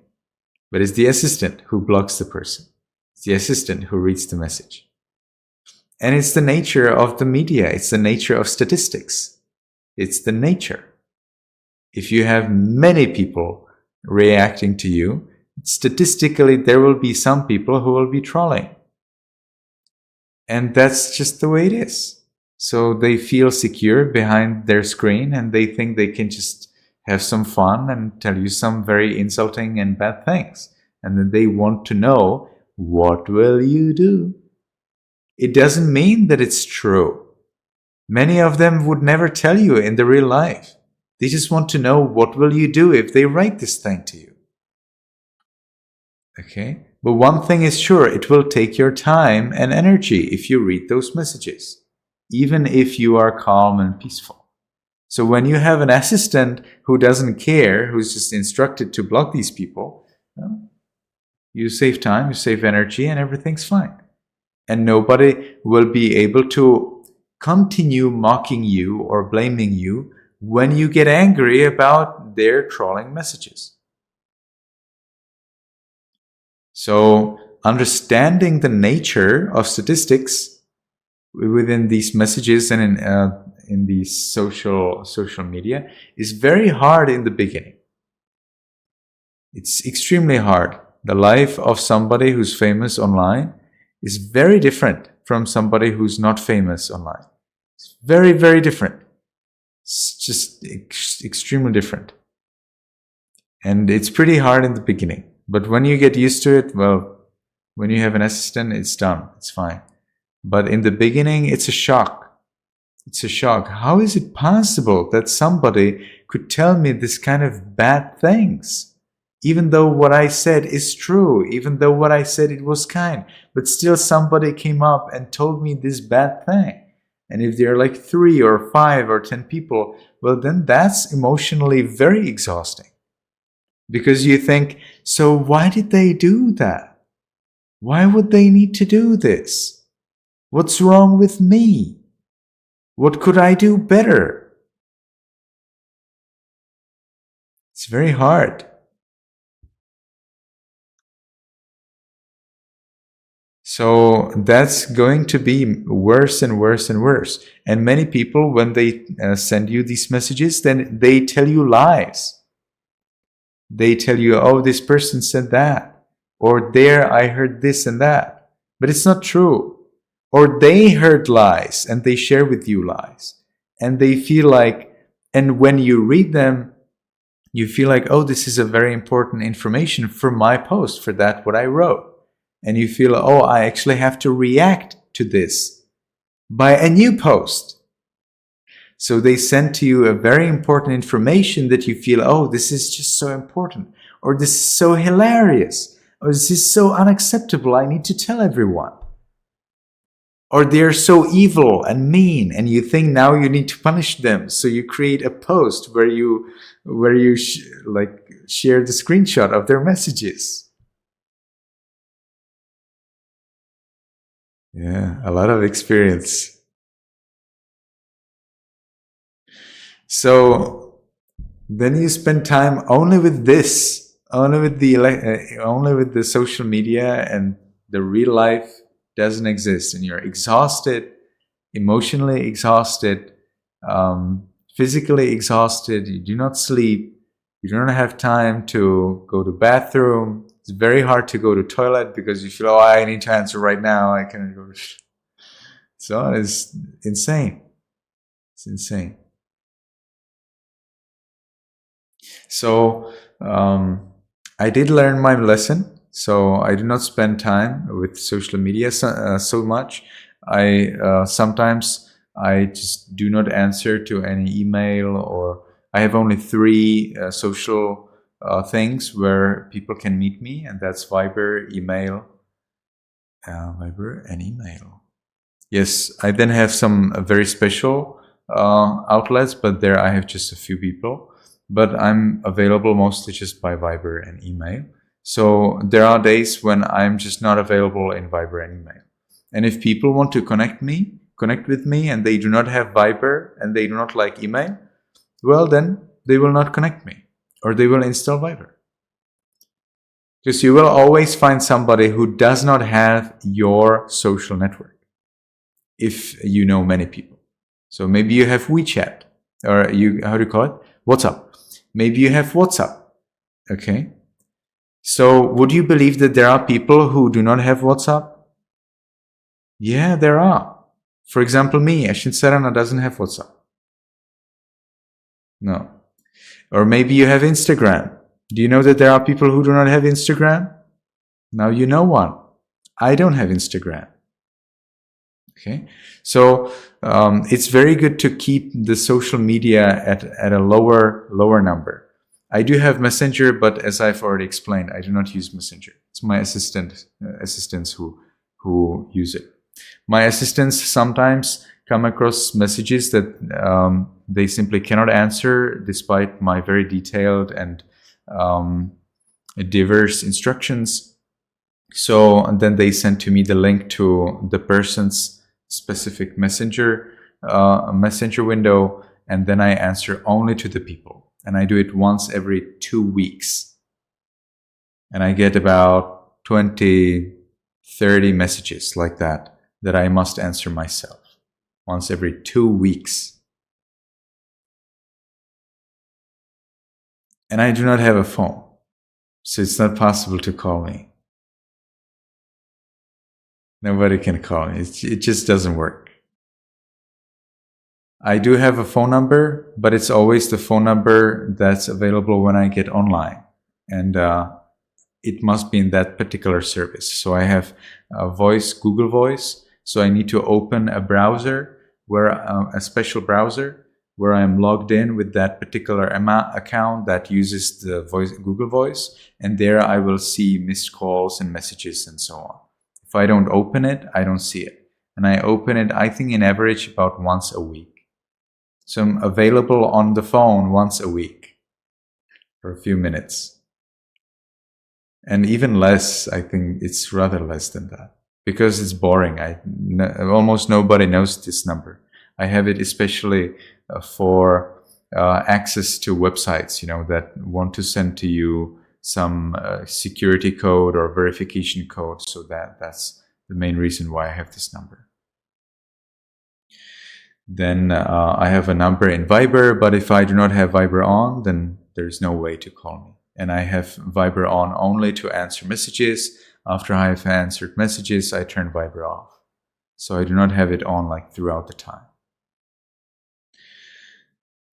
But it's the assistant who blocks the person. It's the assistant who reads the message. And it's the nature of the media. It's the nature of statistics. It's the nature. If you have many people reacting to you, statistically there will be some people who will be trolling. And that's just the way it is. So they feel secure behind their screen and they think they can just have some fun and tell you some very insulting and bad things. And then they want to know, what will you do? It doesn't mean that it's true. Many of them would never tell you in the real life. They just want to know, what will you do if they write this thing to you? Okay? But one thing is sure, it will take your time and energy if you read those messages, even if you are calm and peaceful. So when you have an assistant who doesn't care, who's just instructed to block these people, well, you save time, you save energy, and everything's fine. And nobody will be able to continue mocking you or blaming you when you get angry about their trolling messages. So understanding the nature of statistics within these messages and in these social media is very hard in the beginning. It's extremely hard. The life of somebody who's famous online is very different from somebody who's not famous online. It's very, very different. It's just extremely different. And it's pretty hard in the beginning. But when you get used to it, well, when you have an assistant, it's done. It's fine. But in the beginning, it's a shock. It's a shock. How is it possible that somebody could tell me this kind of bad things? Even though what I said is true, even though what I said it was kind, but still somebody came up and told me this bad thing. And if there are like 3 or 5 or 10 people, well, then that's emotionally very exhausting. Because you think, so why did they do that? Why would they need to do this? What's wrong with me? What could I do better? It's very hard. So that's going to be worse and worse and worse. And many people, when they send you these messages, then they tell you lies. They tell you, oh, this person said that, or there I heard this and that. But it's not true. or they heard lies and they share with you lies, and they feel like, and when you read them, you feel like, oh, this is a very important information for my post, for that what I wrote. And you feel, oh, I actually have to react to this by a new post. So they send to you a very important information that you feel, oh, this is just so important, or this is so hilarious, or this is so unacceptable, I need to tell everyone. Or they're so evil and mean, and you think now you need to punish them. So you create a post where you share the screenshot of their messages. Yeah, a lot of experience. So then you spend time only with this, only with the social media, and the real life doesn't exist, and you're exhausted, emotionally exhausted, physically exhausted. You do not sleep. You don't have time to go to bathroom. It's very hard to go to toilet because you feel, oh, I need to answer right now. I cannot go. So it's insane. It's insane. So I did learn my lesson. So I do not spend time with social media so much. Sometimes I just do not answer to any email, or I have only 3 social things where people can meet me, and that's Viber, email, Viber and email. Yes, I then have some very special outlets, but there I have just a few people. But I'm available mostly just by Viber and email. So there are days when I'm just not available in Viber and email. And if people want to connect with me, and they do not have Viber and they do not like email, well, then they will not connect me, or they will install Viber. Because you will always find somebody who does not have your social network, if you know many people. So maybe you have WeChat, or how do you call it? WhatsApp. Maybe you have WhatsApp. Okay. So would you believe that there are people who do not have WhatsApp? Yeah, there are. For example, me, Ashin Sarana, doesn't have WhatsApp. No. Or maybe you have Instagram. Do you know that there are people who do not have Instagram? Now you know one. I don't have Instagram. Okay. So it's very good to keep the social media at a lower number. I do have Messenger, but as I've already explained, I do not use Messenger. It's my assistants who use it. My assistants sometimes come across messages that they simply cannot answer despite my very detailed and diverse instructions. So and then they send to me the link to the person's specific messenger window, and then I answer only to the people. And I do it once every 2 weeks. And I get about 20, 30 messages like that I must answer myself once every 2 weeks. And I do not have a phone, so it's not possible to call me. Nobody can call me. It just doesn't work. I do have a phone number, but it's always the phone number that's available when I get online. And it must be in that particular service. So I have Google Voice. So I need to open a browser, a special browser, where I'm logged in with that particular account that uses the Google Voice. And there I will see missed calls and messages and so on. If I don't open it, I don't see it. And I open it, I think, in average about once a week. So I'm available on the phone once a week for a few minutes. And even less, I think it's rather less than that. Because it's boring. Almost nobody knows this number. I have it especially for access to websites, that want to send to you some security code or verification code. So that's the main reason why I have this number. Then I have a number in Viber, but if I do not have Viber on, then there's no way to call me. And I have Viber on only to answer messages. After I have answered messages, I turn Viber off. So I do not have it on like throughout the time.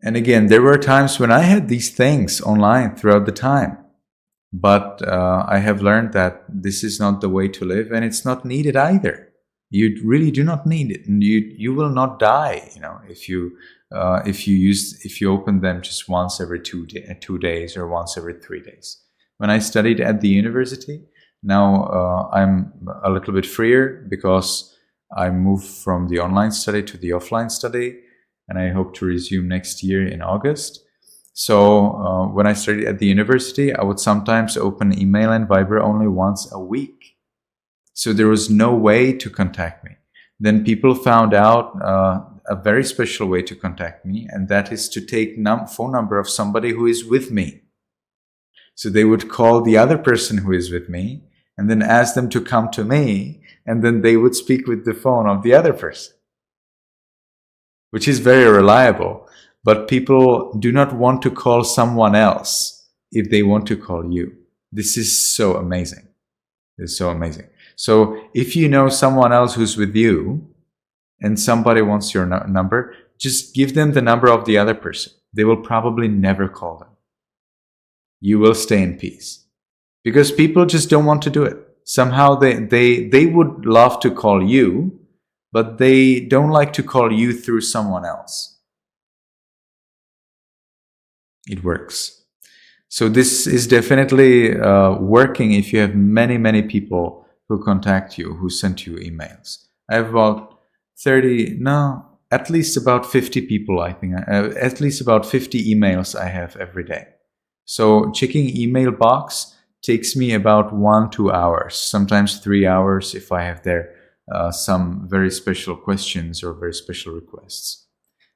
And again, there were times when I had these things online throughout the time. But I have learned that this is not the way to live, and it's not needed either. You really do not need it, and you will not die, if you open them just once every 2 days or once every 3 days. When I studied at the university, now I'm a little bit freer because I moved from the online study to the offline study, and I hope to resume next year in August. So when I studied at the university, I would sometimes open email and Viber only once a week. So there was no way to contact me. Then people found out a very special way to contact me, and that is to take phone number of somebody who is with me. So they would call the other person who is with me and then ask them to come to me, and then they would speak with the phone of the other person, which is very reliable. But people do not want to call someone else if they want to call you. This is so amazing. It's so amazing. So if you know someone else who's with you and somebody wants your number, just give them the number of the other person. They will probably never call them. You will stay in peace. Because people just don't want to do it. Somehow they would love to call you, but they don't like to call you through someone else. It works. So this is definitely working if you have many people who contact you, who send you emails. I have about at least about 50 people, I think. At least about 50 emails I have every day. So checking email box takes me about 1-2 hours, sometimes 3 hours if I have there some very special questions or very special requests.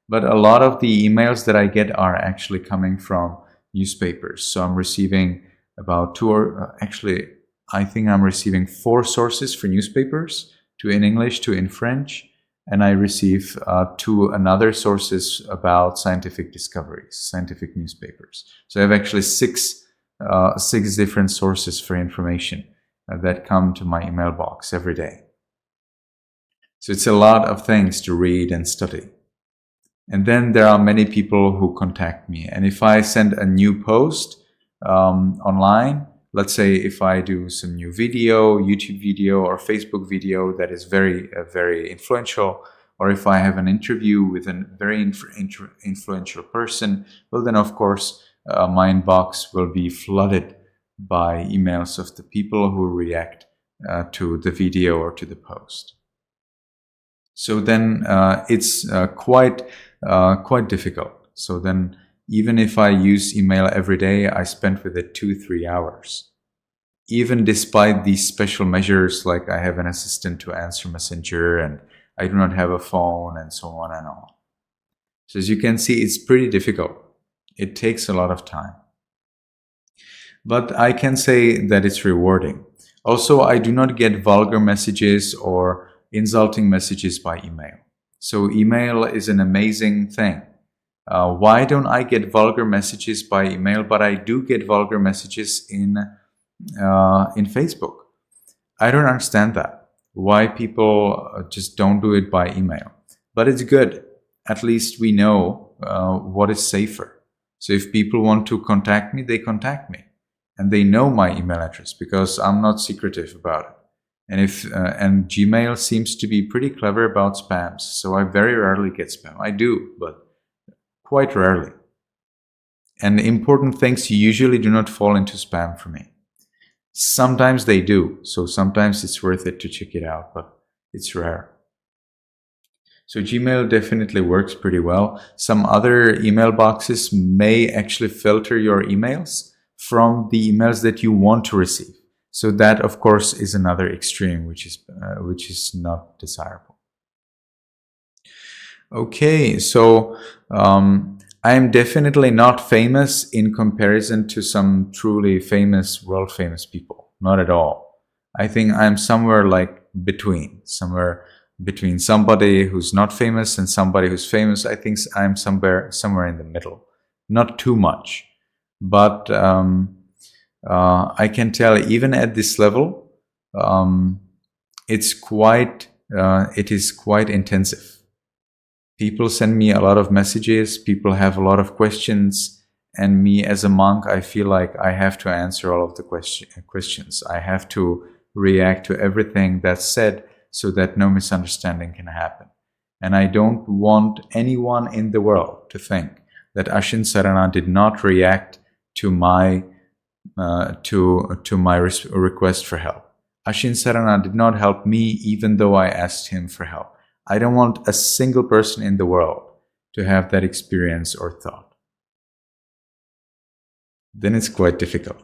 But a lot of the emails that I get are actually coming from newspapers. So I'm receiving about I think I'm receiving 4 sources for newspapers, 2 in English, 2 in French, and I receive 2 another sources about scientific discoveries, scientific newspapers. So I have actually 6 different sources for information that come to my email box every day. So it's a lot of things to read and study. And then there are many people who contact me. And if I send a new post online, let's say if I do some new video, YouTube video or Facebook video that is very influential, or if I have an interview with a very influential person, well then of course my inbox will be flooded by emails of the people who react to the video or to the post. So then it's quite difficult. So then even if I use email every day, I spend with it 2-3 hours. Even despite these special measures, like I have an assistant to answer Messenger and I do not have a phone and so on and on. So as you can see, it's pretty difficult. It takes a lot of time. But I can say that it's rewarding. Also, I do not get vulgar messages or insulting messages by email. So email is an amazing thing. Why don't I get vulgar messages by email, but I do get vulgar messages in Facebook? I don't understand that. Why people just don't do it by email. But it's good. At least we know what is safer. So if people want to contact me, they contact me. And they know my email address because I'm not secretive about it. And Gmail seems to be pretty clever about spams. So I very rarely get spam. I do, but quite rarely. And important things usually do not fall into spam for me. Sometimes they do. So sometimes it's worth it to check it out, but it's rare. So Gmail definitely works pretty well. Some other email boxes may actually filter your emails from the emails that you want to receive. So that, of course, is another extreme, which is not desirable. Okay, so I am definitely not famous in comparison to some truly famous, world famous people. Not at all. I think I'm somewhere between somebody who's not famous and somebody who's famous. I think I'm somewhere in the middle. Not too much, but I can tell even at this level, it's quite it is quite intensive. People send me a lot of messages, people have a lot of questions, and me as a monk, I feel like I have to answer all of the questions. I have to react to everything that's said so that no misunderstanding can happen. And I don't want anyone in the world to think that Ashin Sarana did not react to my request for help. Ashin Sarana did not help me even though I asked him for help. I don't want a single person in the world to have that experience or thought. Then it's quite difficult.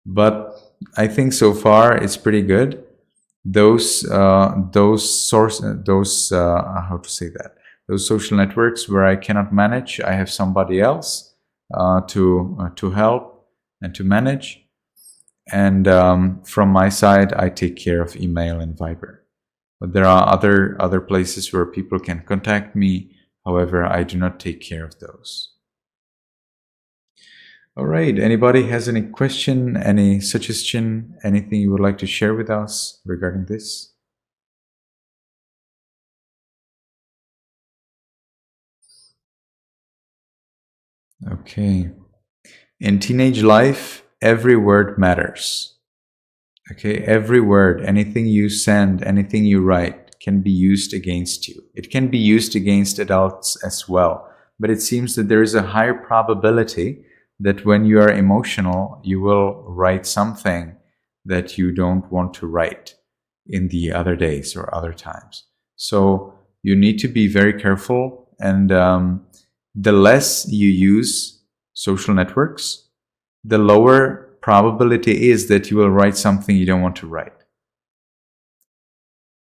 But I think so far it's pretty good. Those social networks where I cannot manage, I have somebody else to help and to manage. And from my side, I take care of email and Viber. But there are other places where people can contact me. However, I do not take care of those. All right. Anybody has any question, any suggestion, anything you would like to share with us regarding this? Okay. In teenage life, every word matters. Okay, every word, anything you send, anything you write can be used against you. It can be used against adults as well. But it seems that there is a higher probability that when you are emotional, you will write something that you don't want to write in the other days or other times. So you need to be very careful, and the less you use social networks, the lower probability is that you will write something you don't want to write.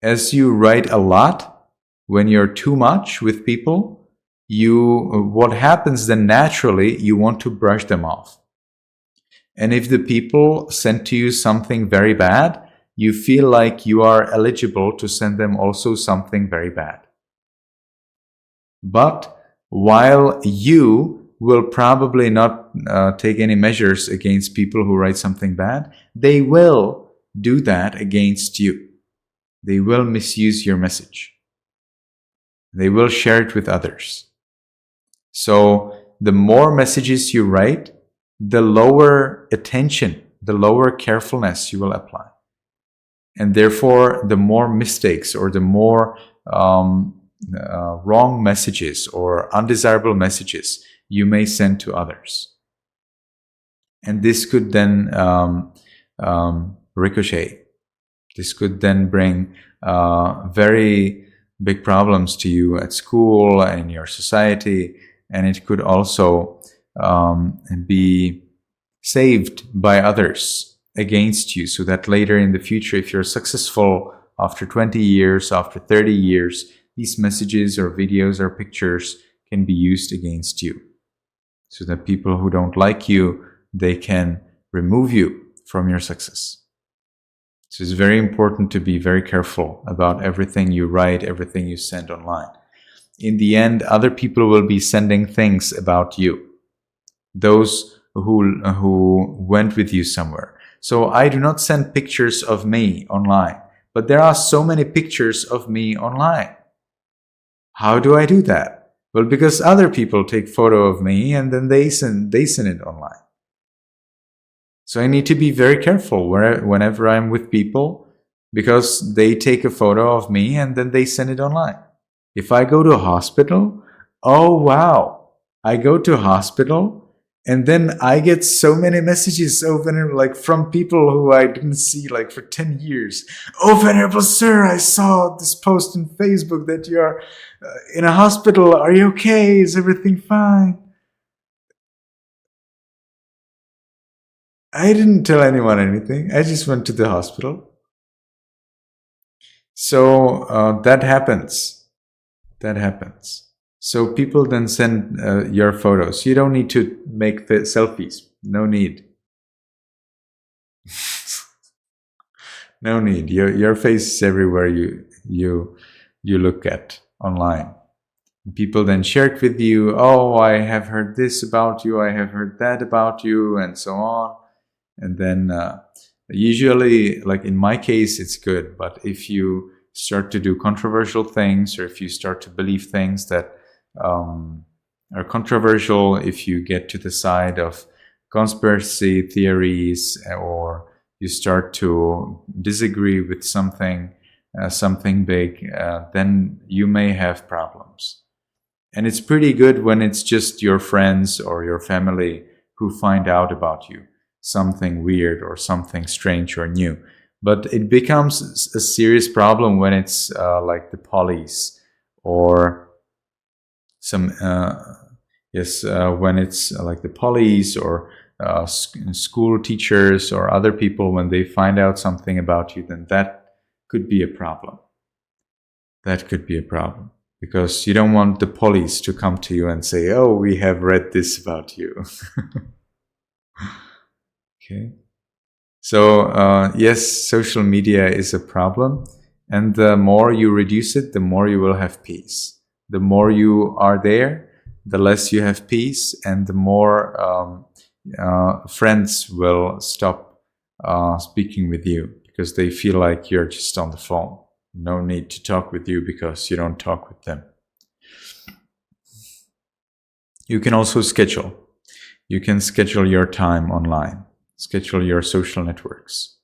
As you write a lot, when you're too much with people, what happens then naturally, you want to brush them off. And if the people send to you something very bad, you feel like you are eligible to send them also something very bad. But while you will probably not take any measures against people who write something bad, they will do that against you. They will misuse your message. They will share it with others. So the more messages you write, the lower attention, the lower carefulness you will apply. And therefore, the more mistakes or the more wrong messages or undesirable messages you may send to others. And this could then ricochet. This could then bring very big problems to you at school and in your society. And it could also be saved by others against you, so that later in the future, if you're successful after 20 years, after 30 years, these messages or videos or pictures can be used against you. So that people who don't like you, they can remove you from your success. So it's very important to be very careful about everything you write, everything you send online. In the end, other people will be sending things about you. Those who went with you somewhere. So I do not send pictures of me online, but there are so many pictures of me online. How do I do that? Well, because other people take photo of me and then they send it online. So I need to be very careful whenever I'm with people, because they take a photo of me and then they send it online. If I go to a hospital, oh wow, I go to a hospital and then I get so many messages from people who I didn't see for 10 years. Oh, Venerable Sir, I saw this post on Facebook that you're in a hospital. Are you okay? Is everything fine? I didn't tell anyone anything. I just went to the hospital. So that happens. That happens. So people then send your photos. You don't need to make the selfies. No need. No need. Your face is everywhere you look at online. People then share it with you. Oh, I have heard this about you. I have heard that about you, and so on. And then Usually, like in my case, it's good. But if you start to do controversial things, or if you start to believe things that are controversial, if you get to the side of conspiracy theories, or you start to disagree with something big, then you may have problems. And it's pretty good when it's just your friends or your family who find out about you, something weird or something strange or new. But it becomes a serious problem when it's like the police, or some when it's like the police, or school teachers or other people. When they find out something about you, then that could be a problem. That could be a problem, because you don't want the police to come to you and say, oh, we have read this about you. Okay. So yes, social media is a problem, and the more you reduce it, the more you will have peace. The more you are there, the less you have peace, and the more friends will stop speaking with you, because they feel like you're just on the phone. No need to talk with you because you don't talk with them. You can also schedule. You can schedule your time online, schedule your social networks,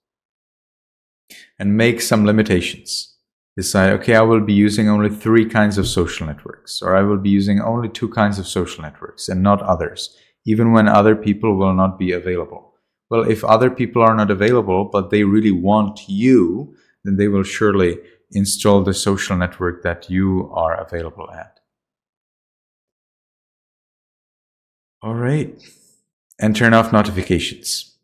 and make some limitations. Decide, okay, I will be using only 3 kinds of social networks, or I will be using only 2 kinds of social networks and not others, even when other people will not be available. Well, if other people are not available, but they really want you, then they will surely install the social network that you are available at. All right. And turn off notifications.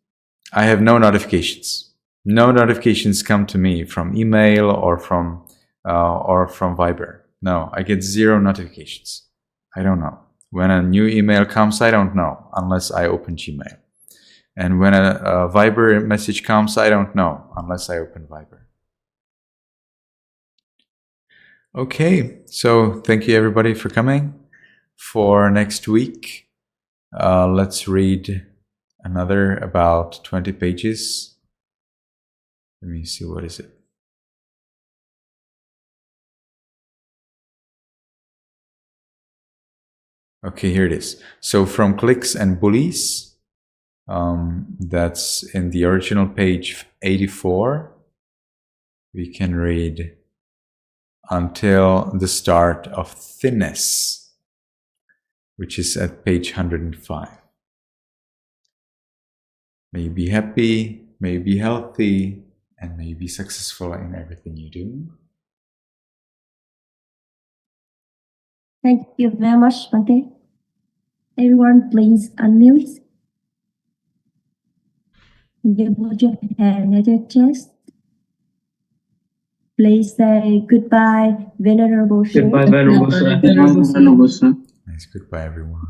I have no notifications. No notifications come to me from email or from Viber. No, I get 0 notifications. I don't know. When a new email comes, I don't know, unless I open Gmail. And when a Viber message comes, I don't know, unless I open Viber. Okay, so thank you everybody for coming. For next week, let's read another about 20 pages. Let me see, what is it? Okay, here it is. So from Clicks and Bullies, that's in the original page 84, we can read until the start of thinness, which is at page 105. May you be happy, may you be healthy, and may you be successful in everything you do. Thank you very much, Bhante. Everyone, please unmute. You put your hand at your chest. Please say goodbye, Venerable Sir. Goodbye, Venerable Sir. Nice, goodbye everyone.